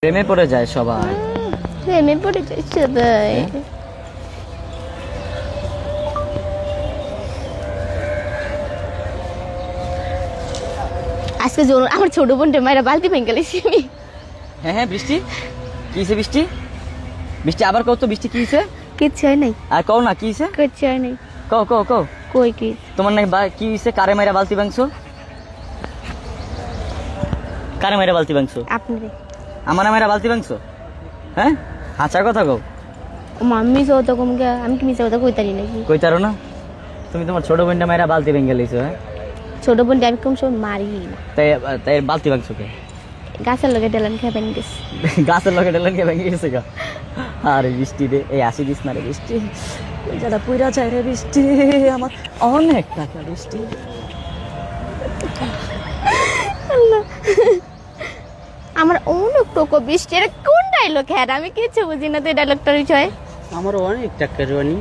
প্রেমে পড়ে যায় সবাই। প্রেমে পড়ে যায় সবাই। আজকে আমার ছোট বোনটা মায়েরা বালতি ভেঙে গেলেছি আমি। হ্যাঁ হ্যাঁ, বৃষ্টি কি হয়েছে? বৃষ্টি বৃষ্টি আবার কও তো, বৃষ্টি কি হয়েছে? কিচ্ছু হয় নাই, আর কও না কি হয়েছে, কিচ্ছু হয় নাই। কও কও কও। কই কি তোমার নাকি কি হয়েছে? কারে মাইরা বালতি ভাঙছো? কারে মাইরা বালতি ভাঙছো? আপনি রে আমার মাইরা বালতি ভাঙছো? হ্যাঁ, হাঁচার কথা কও। মাম্মি সো তো কম গে, আমি কি মিছা কথা কইতারি নাকি? কইতারো না? তুমি তোমার ছোট বোনটা মাইরা বালতি ভেঙে লইছো। হ্যাঁ, ছোট বোনটা আমি কম সময় মারি না। তাই তাই বালতি ভাঙছো কে? গাছের লগে ডেলান খেয়ে ভেঙে গেছে। গাছের লগে ডেলেন কে ভেঙে গেছে গা? আরে বৃষ্টি রে, এই আসি দিস না রে বৃষ্টি, ওই যারা পুইরা যায় রে বৃষ্টি, আমার অনেক টাকা বৃষ্টি। আমার অনেক টোকো বৃষ্টি। এটা কোন ডায়লগ? হ্যাঁ আমি কিছু বুঝি না তো এই ডায়লগটার বিষয়ে। আমার অনেক টাকা রানি।